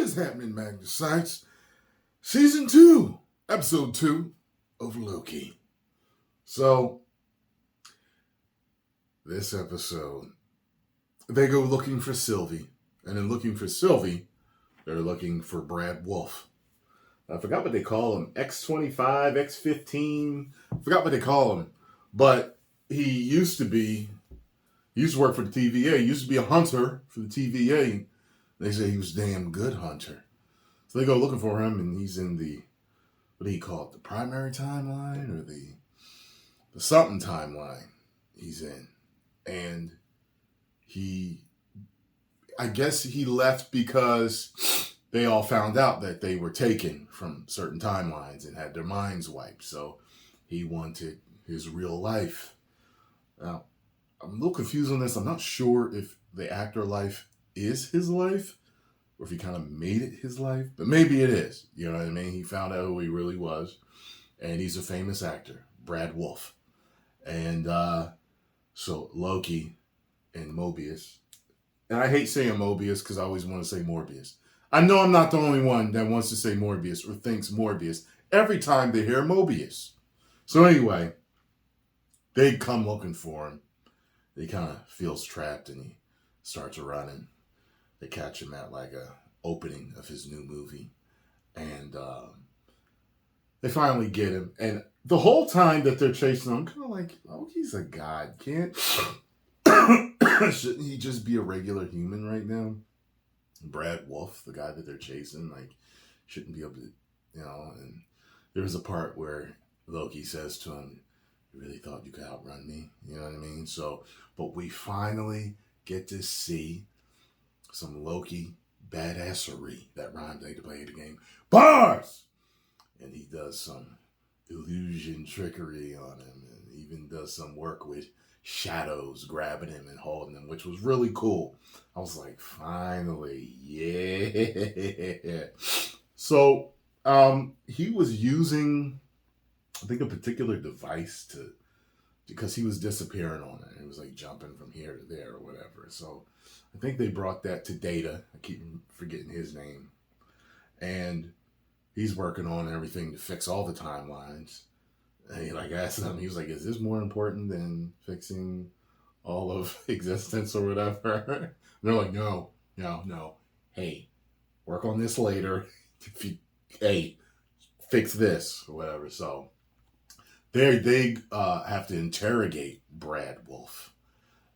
is happening, Magnus Science? Season 2, Episode 2 of Loki. So, this episode, they go looking for Sylvie. And in looking for Sylvie, they're looking for Brad Wolf. I forgot what they call him. X25, X15. I forgot what they call him. But he used to work for the TVA. He used to be a hunter for the TVA. They say he was a damn good hunter. So they go looking for him, and he's in the, what do you call it, the primary timeline or the something timeline he's in. And I guess he left because they all found out that they were taken from certain timelines and had their minds wiped. So he wanted his real life. Now, I'm a little confused on this. I'm not sure if the actor life is his life or if he kind of made it his life, but maybe it is. You know what I mean? He found out who he really was, and he's a famous actor, Brad Wolf. And so Loki and Mobius, and I hate saying Mobius because I always want to say Morbius. I know I'm not the only one that wants to say Morbius or thinks Morbius every time they hear Mobius. So anyway, they come looking for him. He kind of feels trapped and he starts running. They catch him at like a opening of his new movie. And they finally get him. And the whole time that they're chasing him, I'm kind of like, oh, he's a god. Shouldn't he just be a regular human right now? Brad Wolf, the guy that they're chasing, like, shouldn't be able to, and there's a part where Loki says to him, you really thought you could outrun me? You know what I mean? So, but we finally get to see some Loki badassery. That rhymes. I hate to play the game. Bars! And he does some illusion trickery on him and even does some work with shadows grabbing him and holding him, which was really cool. I was like, finally, yeah. So, he was using, I think, a particular device because he was disappearing on it. It was like jumping from here to there or whatever. So I think they brought that to Data. I keep forgetting his name. And he's working on everything to fix all the timelines. And he asked them, he was like, is this more important than fixing all of existence or whatever? And they're like, no. Hey, work on this later. Hey, fix this or whatever. So they have to interrogate Brad Wolf.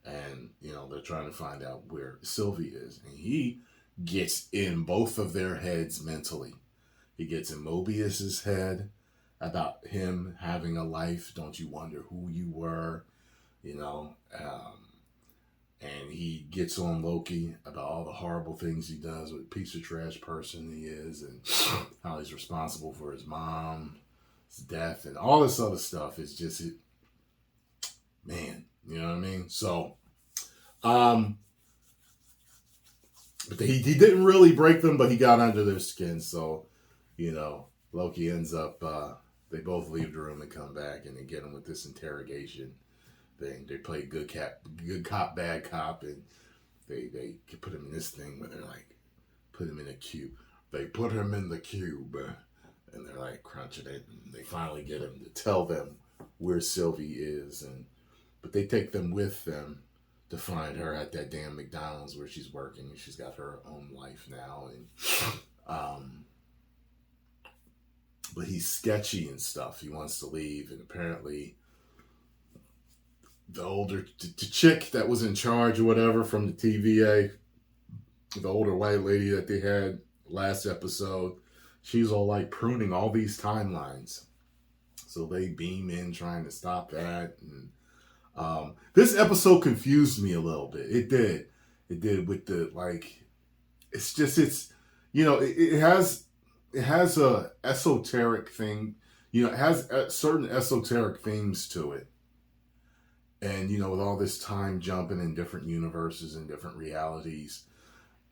And, they're trying to find out where Sylvie is. And he gets in both of their heads mentally. He gets in Mobius's head about him having a life. Don't you wonder who you were? And he gets on Loki about all the horrible things he does, what a piece of trash person he is, and how he's responsible for his mom's death and all this other stuff. It's just, man, you know what I mean? So, but he didn't really break them, but he got under their skin. So, Loki ends up, they both leave the room and come back, and they get him with this interrogation thing. They play good cop, bad cop, and they put him in this thing where they're like, put him in a cube. They put him in the cube, and they're like crunching it, and they finally get him to tell them where Sylvie is, but they take them with them to find her at that damn McDonald's where she's working. She's got her own life now, and but he's sketchy and stuff. He wants to leave, and apparently the chick that was in charge or whatever from the TVA, the older white lady that they had last episode, she's all like pruning all these timelines. So they beam in trying to stop that. And this episode confused me a little bit. It did with the, it has a esoteric thing. It has certain esoteric themes to it. And, with all this time jumping in different universes and different realities,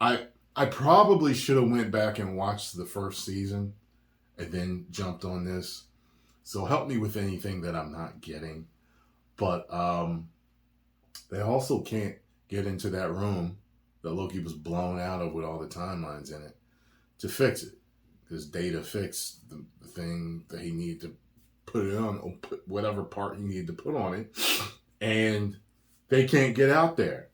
I probably should have went back and watched the first season and then jumped on this. So help me with anything that I'm not getting. But they also can't get into that room that Loki was blown out of with all the timelines in it. to fix it. Because Data fixed the thing that he needed to put it on, or put whatever part he needed to put on it, and they can't get out there.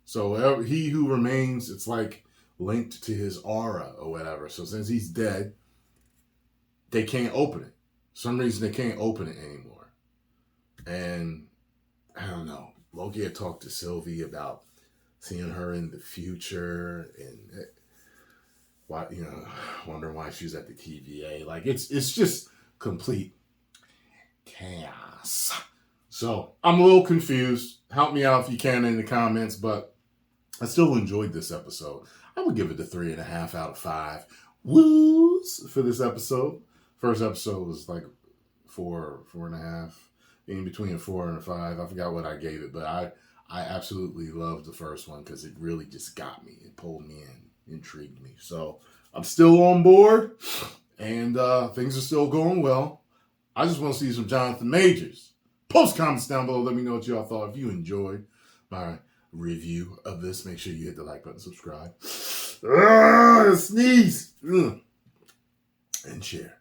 So he who remains, it's like linked to his aura or whatever. So since he's dead, they can't open it. For some reason they can't open it anymore. And I don't know. Loki had talked to Sylvie about seeing her in the future, and why, wondering why she's at the TVA. Like it's just complete chaos. So I'm a little confused. Help me out if you can in the comments, but I still enjoyed this episode. I would give it a 3.5 out of 5 woos for this episode. First episode was like 4.5, in between a 4 and a 5. I forgot what I gave it, but I absolutely loved the first one because it really just got me. It pulled me in, intrigued me. So I'm still on board, and things are still going well. I just want to see some Jonathan Majors. Post comments down below. Let me know what y'all thought. If you enjoyed my review of this, make sure you hit the like button, subscribe, sneeze, and share.